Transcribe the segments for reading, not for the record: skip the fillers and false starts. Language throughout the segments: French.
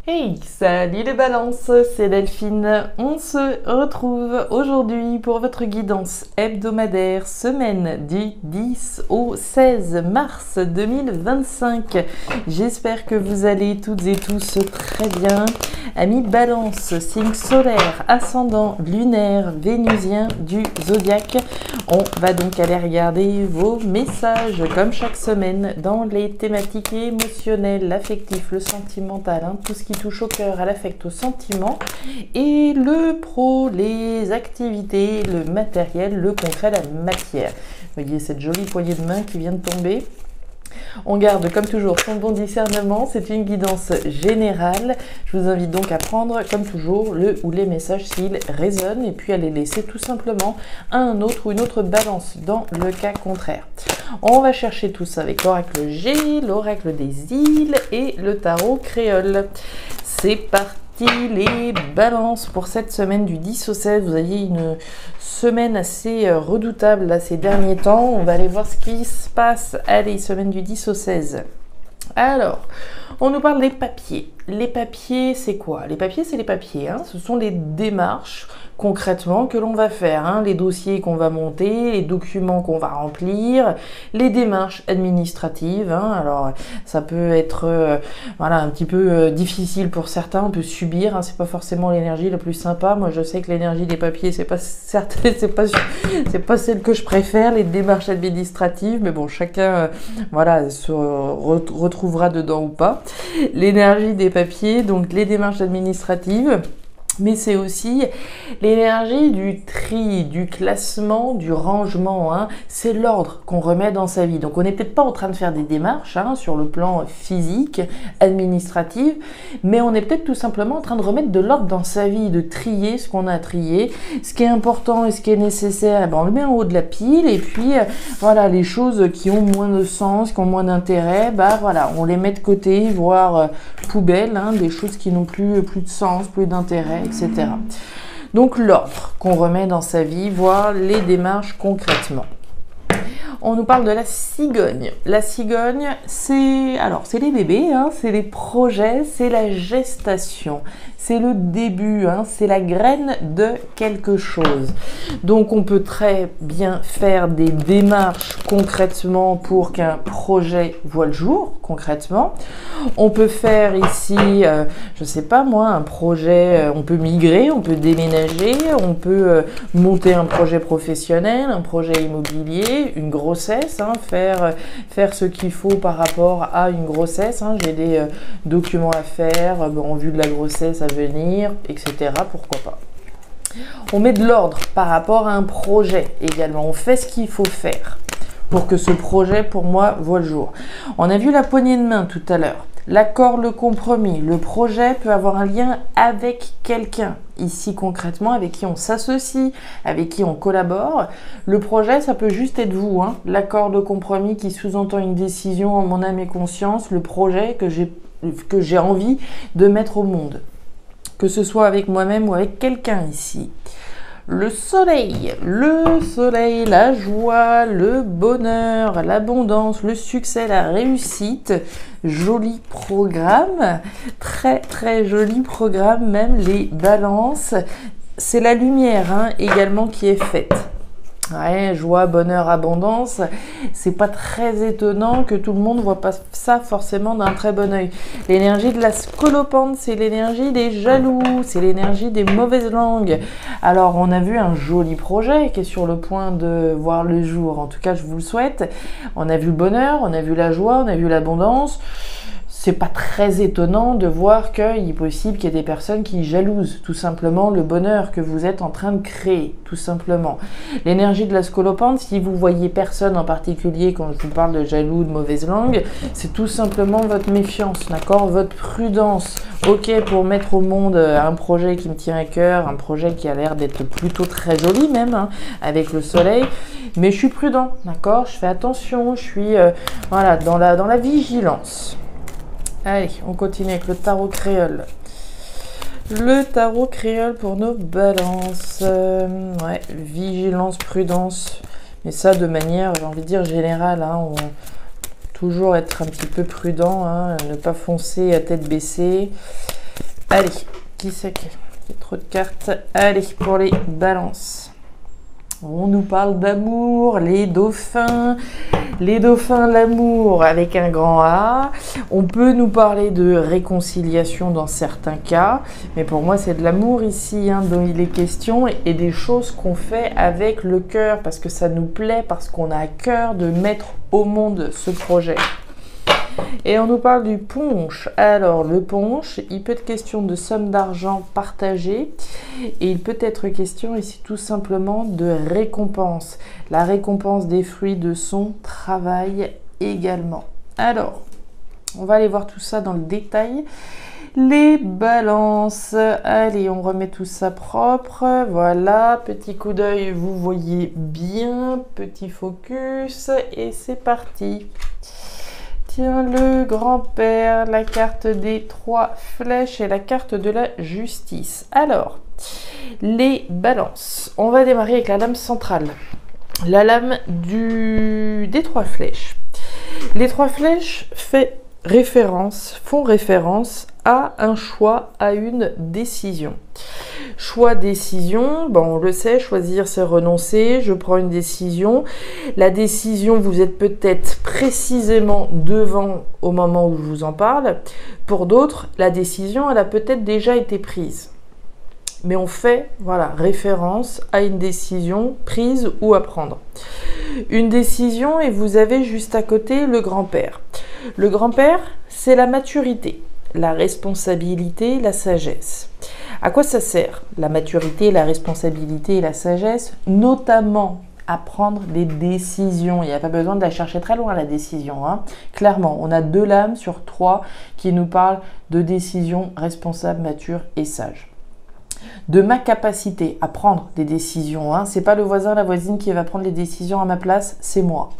Hey, salut les balances, c'est Delphine. On se retrouve aujourd'hui pour votre guidance hebdomadaire semaine du 10 au 16 mars 2025. J'espère que vous allez toutes et tous très bien. Amis balance, signe solaire, ascendant, lunaire, vénusien du zodiaque. On va donc aller regarder vos messages comme chaque semaine dans les thématiques émotionnelles, l'affectif, le sentimental, tout ce qui touche au cœur, à l'affect, au sentiment, et le pro, les activités, le matériel, le concret, la matière. Vous voyez cette jolie poignée de main qui vient de tomber. On garde comme toujours son bon discernement, c'est une guidance générale. Je vous invite donc à prendre comme toujours le ou les messages s'ils résonnent et puis à les laisser tout simplement à un autre ou une autre balance dans le cas contraire. On va chercher tout ça avec l'oracle G, l'oracle des îles et le tarot créole. C'est parti les balances pour cette semaine du 10 au 16. Vous aviez une semaine assez redoutable là, ces derniers temps. On va aller voir ce qui se passe. Allez, semaine du 10 au 16. Alors, on nous parle des papiers. Les papiers, c'est quoi? Les papiers, c'est les papiers. Ce sont les démarches concrètement que l'on va faire. Les dossiers qu'on va monter, les documents qu'on va remplir, les démarches administratives. Alors, ça peut être voilà, un petit peu difficile pour certains. On peut subir. C'est pas forcément l'énergie la plus sympa. Moi, je sais que l'énergie des papiers, c'est pas certain, c'est pas celle que je préfère. Les démarches administratives, mais bon, chacun, voilà, se retrouvera dedans ou pas. L'énergie des papiers, donc les démarches administratives, mais c'est aussi l'énergie du tri, du classement, du rangement. C'est l'ordre qu'on remet dans sa vie. Donc on n'est peut-être pas en train de faire des démarches sur le plan physique, administratif, mais on est peut-être tout simplement en train de remettre de l'ordre dans sa vie, de trier ce qu'on a trié, ce qui est important et ce qui est nécessaire, on le met en haut de la pile, et puis voilà, les choses qui ont moins de sens, qui ont moins d'intérêt, voilà, on les met de côté, voire poubelle, des choses qui n'ont plus de sens, plus d'intérêt, etc. Donc l'ordre qu'on remet dans sa vie, voire les démarches concrètement. On nous parle de la cigogne. La cigogne, c'est les bébés, c'est les projets, c'est la gestation, c'est le début, c'est la graine de quelque chose. Donc on peut très bien faire des démarches concrètement pour qu'un projet voit le jour, concrètement. On peut faire ici, je sais pas moi, un projet, on peut migrer, on peut déménager, on peut monter un projet professionnel, un projet immobilier, une grossesse, faire ce qu'il faut par rapport à une grossesse. J'ai des documents à faire en vue de la grossesse à venir, etc. Pourquoi pas. On met de l'ordre par rapport à un projet également. On fait ce qu'il faut faire pour que ce projet, pour moi, voit le jour. On a vu la poignée de main tout à l'heure. L'accord, le compromis, le projet peut avoir un lien avec quelqu'un. Ici concrètement, avec qui on s'associe, avec qui on collabore. Le projet, ça peut juste être vous. L'accord, le compromis qui sous-entend une décision en mon âme et conscience. Le projet que j'ai envie de mettre au monde. Que ce soit avec moi-même ou avec quelqu'un ici. Le soleil, la joie, le bonheur, l'abondance, le succès, la réussite. Joli programme, très très joli programme, même les balances. C'est la lumière également qui est faite. Ouais, joie, bonheur, abondance, c'est pas très étonnant que tout le monde voit pas ça forcément d'un très bon œil. L'énergie de la scolopendre, c'est l'énergie des jaloux, c'est l'énergie des mauvaises langues. Alors, on a vu un joli projet qui est sur le point de voir le jour, en tout cas, je vous le souhaite. On a vu le bonheur, on a vu la joie, on a vu l'abondance. C'est pas très étonnant de voir qu'il est possible qu'il y ait des personnes qui jalousent tout simplement le bonheur que vous êtes en train de créer, tout simplement. L'énergie de la scolopendre, si vous voyez personne en particulier quand je vous parle de jaloux, de mauvaise langue, c'est tout simplement votre méfiance, d'accord? Votre prudence. Ok, pour mettre au monde un projet qui me tient à cœur, un projet qui a l'air d'être plutôt très joli même, avec le soleil, mais je suis prudent, d'accord? Je fais attention, je suis voilà, dans la vigilance. Allez, on continue avec le tarot créole. Le tarot créole pour nos balances. Ouais, vigilance, prudence. Mais ça de manière, j'ai envie de dire, générale. Toujours être un petit peu prudent, ne pas foncer à tête baissée. Allez, qui c'est qui a trop de cartes? Allez, pour les balances. On nous parle d'amour, les dauphins, l'amour avec un grand A. On peut nous parler de réconciliation dans certains cas, mais pour moi c'est de l'amour ici hein, dont il est question et des choses qu'on fait avec le cœur parce que ça nous plaît, parce qu'on a à cœur de mettre au monde ce projet. Et on nous parle du punch. Alors le punch, il peut être question de somme d'argent partagée et il peut être question ici tout simplement de récompense. La récompense des fruits de son travail également. Alors, on va aller voir tout ça dans le détail. Les balances, allez, on remet tout ça propre, voilà, petit coup d'œil, vous voyez bien, petit focus et c'est parti. Tiens, le grand-père, la carte des 3 flèches et la carte de la justice. Alors, les balances. On va démarrer avec la lame centrale. La lame des 3 flèches. Les 3 flèches font référence à un choix, à une décision. Choix, décision, bon, on le sait, choisir c'est renoncer, je prends une décision. La décision, vous êtes peut-être précisément devant au moment où je vous en parle. Pour d'autres, la décision, elle a peut-être déjà été prise. Mais on fait, voilà, référence à une décision prise ou à prendre. Une décision et vous avez juste à côté le grand-père. Le grand-père, c'est la maturité, la responsabilité, la sagesse. À quoi ça sert? La maturité, la responsabilité et la sagesse, notamment à prendre des décisions. Il n'y a pas besoin de la chercher très loin, la décision. Hein. Clairement, on a 2 lames sur 3 qui nous parlent de décisions responsables, matures et sages. De ma capacité à prendre des décisions, hein. C'est pas le voisin, la voisine qui va prendre les décisions à ma place, c'est moi.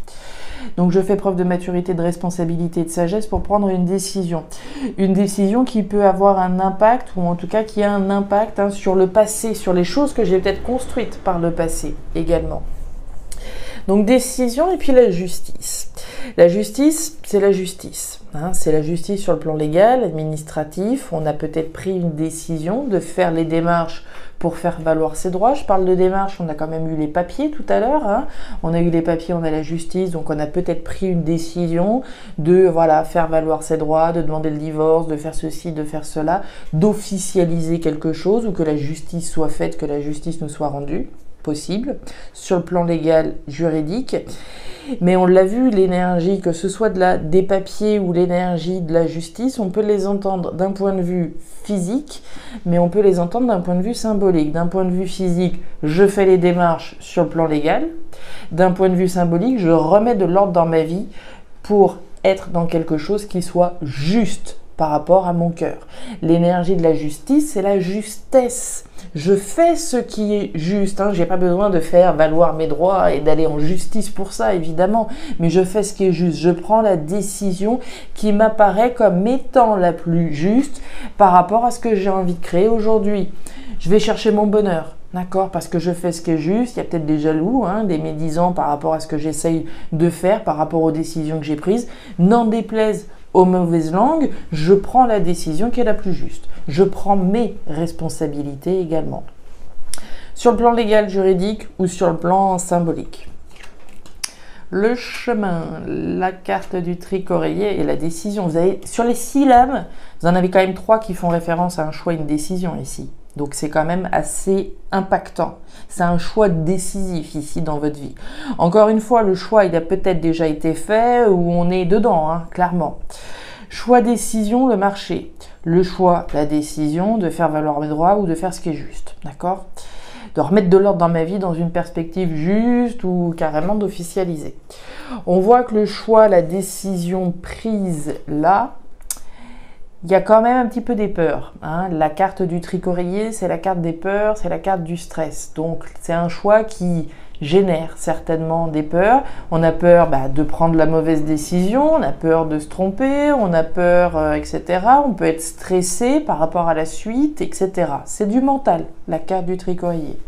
Donc je fais preuve de maturité, de responsabilité et de sagesse pour prendre une décision. Une décision qui peut avoir un impact, ou en tout cas qui a un impact hein, sur le passé, sur les choses que j'ai peut-être construites par le passé également. Donc décision et puis la justice. La justice, c'est la justice. Hein, c'est la justice sur le plan légal, administratif. On a peut-être pris une décision de faire les démarches pour faire valoir ses droits. Je parle de démarches, on a quand même eu les papiers tout à l'heure. Hein. On a eu les papiers, on a la justice, donc on a peut-être pris une décision de voilà, faire valoir ses droits, de demander le divorce, de faire ceci, de faire cela, d'officialiser quelque chose ou que la justice soit faite, que la justice nous soit rendue. Possible, sur le plan légal, juridique. Mais on l'a vu, l'énergie, que ce soit des papiers ou l'énergie de la justice, on peut les entendre d'un point de vue physique, mais on peut les entendre d'un point de vue symbolique. D'un point de vue physique, je fais les démarches sur le plan légal. D'un point de vue symbolique, je remets de l'ordre dans ma vie pour être dans quelque chose qui soit juste par rapport à mon cœur. L'énergie de la justice, c'est la justesse. Je fais ce qui est juste. Hein. Je n'ai pas besoin de faire valoir mes droits et d'aller en justice pour ça, évidemment. Mais je fais ce qui est juste. Je prends la décision qui m'apparaît comme étant la plus juste par rapport à ce que j'ai envie de créer aujourd'hui. Je vais chercher mon bonheur. D'accord, parce que je fais ce qui est juste. Il y a peut-être des jaloux, hein, des médisants par rapport à ce que j'essaye de faire, par rapport aux décisions que j'ai prises. N'en déplaise aux mauvaises langues, je prends la décision qui est la plus juste. Je prends mes responsabilités également. Sur le plan légal, juridique ou sur le plan symbolique. Le chemin, la carte du tricoréier et la décision. Vous avez, sur les 6 lames, vous en avez quand même 3 qui font référence à un choix et une décision ici. Donc c'est quand même assez impactant. C'est un choix décisif ici dans votre vie. Encore une fois, le choix, il a peut-être déjà été fait ou on est dedans, hein, clairement. Choix, décision, le marché. Le choix, la décision de faire valoir mes droits ou de faire ce qui est juste. D'accord ? De remettre de l'ordre dans ma vie dans une perspective juste ou carrément d'officialiser. On voit que le choix, la décision prise là, il y a quand même un petit peu des peurs. Hein. La carte du tricoréier, c'est la carte des peurs, c'est la carte du stress. Donc, c'est un choix qui génère certainement des peurs. On a peur de prendre la mauvaise décision, on a peur de se tromper, on a peur, etc. On peut être stressé par rapport à la suite, etc. C'est du mental, la carte du tricoréier.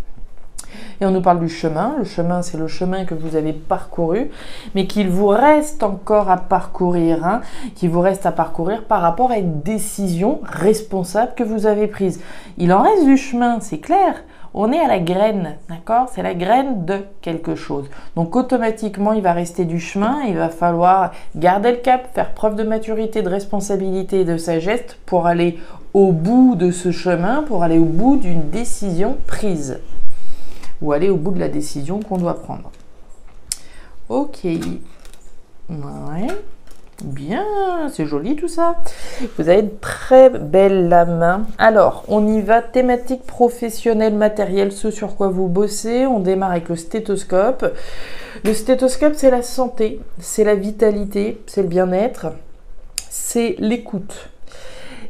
Et on nous parle du chemin. Le chemin, c'est le chemin que vous avez parcouru, mais qu'il vous reste encore à parcourir, hein, qu'il vous reste à parcourir par rapport à une décision responsable que vous avez prise. Il en reste du chemin, c'est clair. On est à la graine, d'accord? C'est la graine de quelque chose. Donc automatiquement, il va rester du chemin. Il va falloir garder le cap, faire preuve de maturité, de responsabilité et de sagesse pour aller au bout de ce chemin, pour aller au bout d'une décision prise. Ou aller au bout de la décision qu'on doit prendre. Ok. Ouais. Bien, c'est joli tout ça. Vous avez une très belle lame. Alors, on y va. Thématique professionnelle, matérielle, ce sur quoi vous bossez. On démarre avec le stéthoscope. Le stéthoscope, c'est la santé, c'est la vitalité, c'est le bien-être, c'est l'écoute.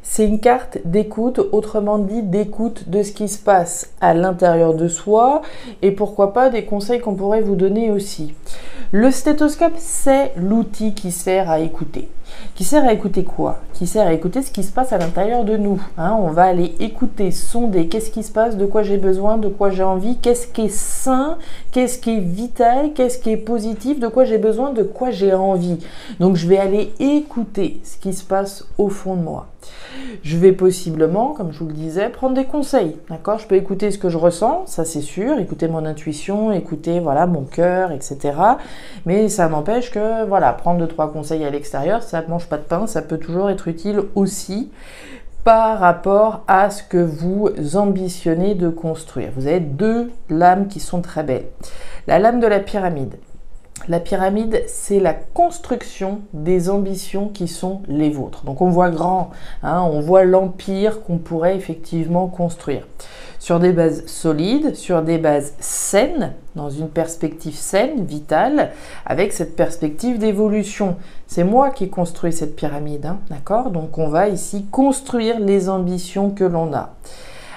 C'est une carte d'écoute, autrement dit d'écoute de ce qui se passe à l'intérieur de soi et pourquoi pas des conseils qu'on pourrait vous donner aussi. Le stéthoscope, c'est l'outil qui sert à écouter. Qui sert à écouter quoi? Qui sert à écouter ce qui se passe à l'intérieur de nous. Hein, on va aller écouter, sonder, qu'est-ce qui se passe, de quoi j'ai besoin, de quoi j'ai envie, qu'est-ce qui est sain, qu'est-ce qui est vital, qu'est-ce qui est positif, de quoi j'ai besoin, de quoi j'ai envie. Donc je vais aller écouter ce qui se passe au fond de moi. Je vais possiblement, comme je vous le disais, prendre des conseils, d'accord? Je peux écouter ce que je ressens, ça c'est sûr, écouter mon intuition, écouter voilà mon cœur, etc. Mais ça n'empêche que voilà, prendre 2-3 conseils à l'extérieur, ça ne mange pas de pain, ça peut toujours être utile aussi par rapport à ce que vous ambitionnez de construire. Vous avez 2 lames qui sont très belles. La lame de la pyramide. La pyramide, c'est la construction des ambitions qui sont les vôtres. Donc on voit grand, hein, on voit l'empire qu'on pourrait effectivement construire. Sur des bases solides, sur des bases saines, dans une perspective saine, vitale, avec cette perspective d'évolution. C'est moi qui construis cette pyramide, hein, d'accord? Donc on va ici construire les ambitions que l'on a.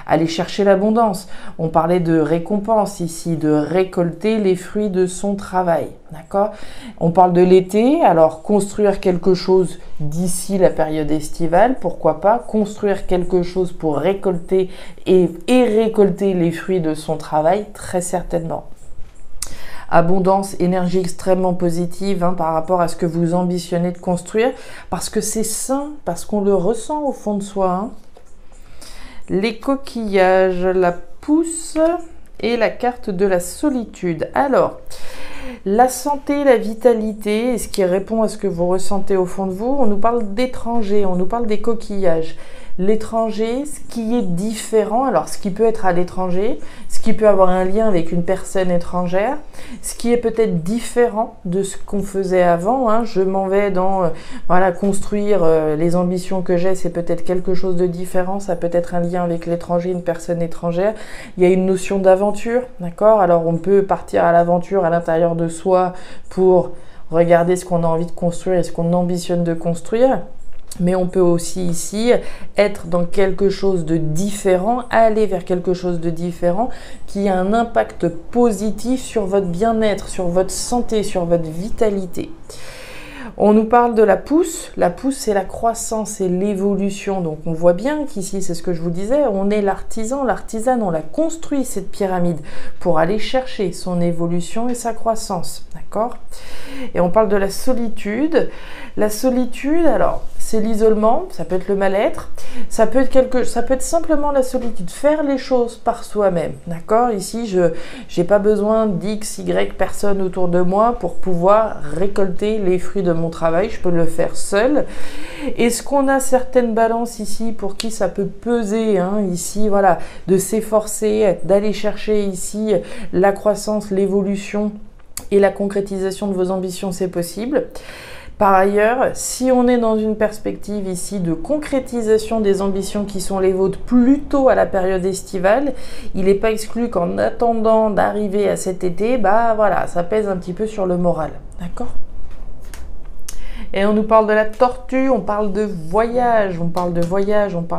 Aller chercher l'abondance. On parlait de récompense ici, de récolter les fruits de son travail. D'accord? On parle de l'été, alors construire quelque chose d'ici la période estivale, pourquoi pas construire quelque chose pour récolter et récolter les fruits de son travail, très certainement. Abondance, énergie extrêmement positive hein, par rapport à ce que vous ambitionnez de construire, parce que c'est sain, parce qu'on le ressent au fond de soi. Hein. Les coquillages, la pousse et la carte de la solitude. Alors, la santé, la vitalité, ce qui répond à ce que vous ressentez au fond de vous, on nous parle d'étrangers, on nous parle des coquillages. L'étranger, ce qui est différent, alors ce qui peut être à l'étranger, ce qui peut avoir un lien avec une personne étrangère, ce qui est peut-être différent de ce qu'on faisait avant. Hein. Je m'en vais dans voilà, construire les ambitions que j'ai, c'est peut-être quelque chose de différent, ça peut être un lien avec l'étranger, une personne étrangère. Il y a une notion d'aventure, d'accord? Alors on peut partir à l'aventure à l'intérieur de soi pour regarder ce qu'on a envie de construire et ce qu'on ambitionne de construire. Mais on peut aussi ici être dans quelque chose de différent, aller vers quelque chose de différent qui a un impact positif sur votre bien-être, sur votre santé, sur votre vitalité. On nous parle de la pousse. La pousse, c'est la croissance et l'évolution. Donc, on voit bien qu'ici, c'est ce que je vous disais, on est l'artisan, l'artisane, on l'a construit cette pyramide pour aller chercher son évolution et sa croissance. D'accord? Et on parle de la solitude. La solitude, alors, c'est l'isolement, ça peut être le mal-être, ça peut être simplement la solitude, faire les choses par soi-même, d'accord? Ici, je n'ai pas besoin d'X, Y personnes autour de moi pour pouvoir récolter les fruits de mon travail, je peux le faire seul. Est-ce qu'on a certaines balances ici pour qui ça peut peser, hein, ici, voilà, de s'efforcer, d'aller chercher ici la croissance, l'évolution et la concrétisation de vos ambitions, c'est possible. Par ailleurs, si on est dans une perspective ici de concrétisation des ambitions qui sont les vôtres plutôt à la période estivale, il n'est pas exclu qu'en attendant d'arriver à cet été, bah voilà, ça pèse un petit peu sur le moral. D'accord ? Et on nous parle de la tortue, on parle de voyage, on parle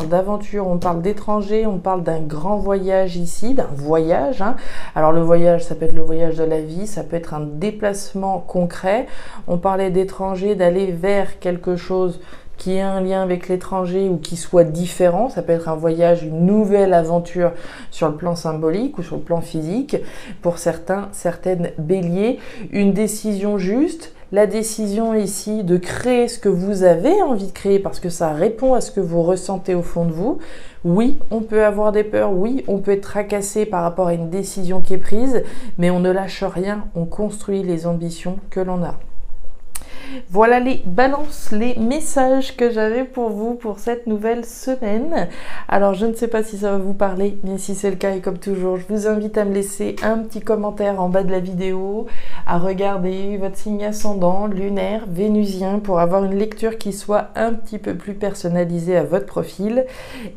d'aventure, on parle d'étranger, on parle d'un grand voyage ici, d'un voyage. Hein. Alors le voyage, ça peut être le voyage de la vie, ça peut être un déplacement concret. On parlait d'étranger, d'aller vers quelque chose qui ait un lien avec l'étranger ou qui soit différent. Ça peut être un voyage, une nouvelle aventure sur le plan symbolique ou sur le plan physique. Pour certains, certaines béliers, une décision juste. La décision ici de créer ce que vous avez envie de créer parce que ça répond à ce que vous ressentez au fond de vous. Oui, on peut avoir des peurs, oui, on peut être tracassé par rapport à une décision qui est prise, mais on ne lâche rien, on construit les ambitions que l'on a. Voilà les balances, les messages que j'avais pour vous pour cette nouvelle semaine. Alors je ne sais pas si ça va vous parler, mais si c'est le cas et comme toujours, je vous invite à me laisser un petit commentaire en bas de la vidéo, à regarder votre signe ascendant, lunaire, vénusien pour avoir une lecture qui soit un petit peu plus personnalisée à votre profil.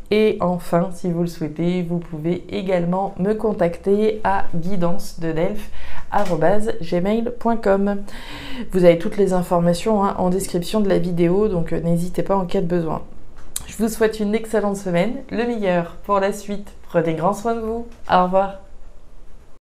Et enfin, si vous le souhaitez, vous pouvez également me contacter à guidance-de-delphes@gmail.com. Vous avez toutes les informations en description de la vidéo, donc n'hésitez pas en cas de besoin. Je vous souhaite une excellente semaine, le meilleur pour la suite. Prenez grand soin de vous. Au revoir.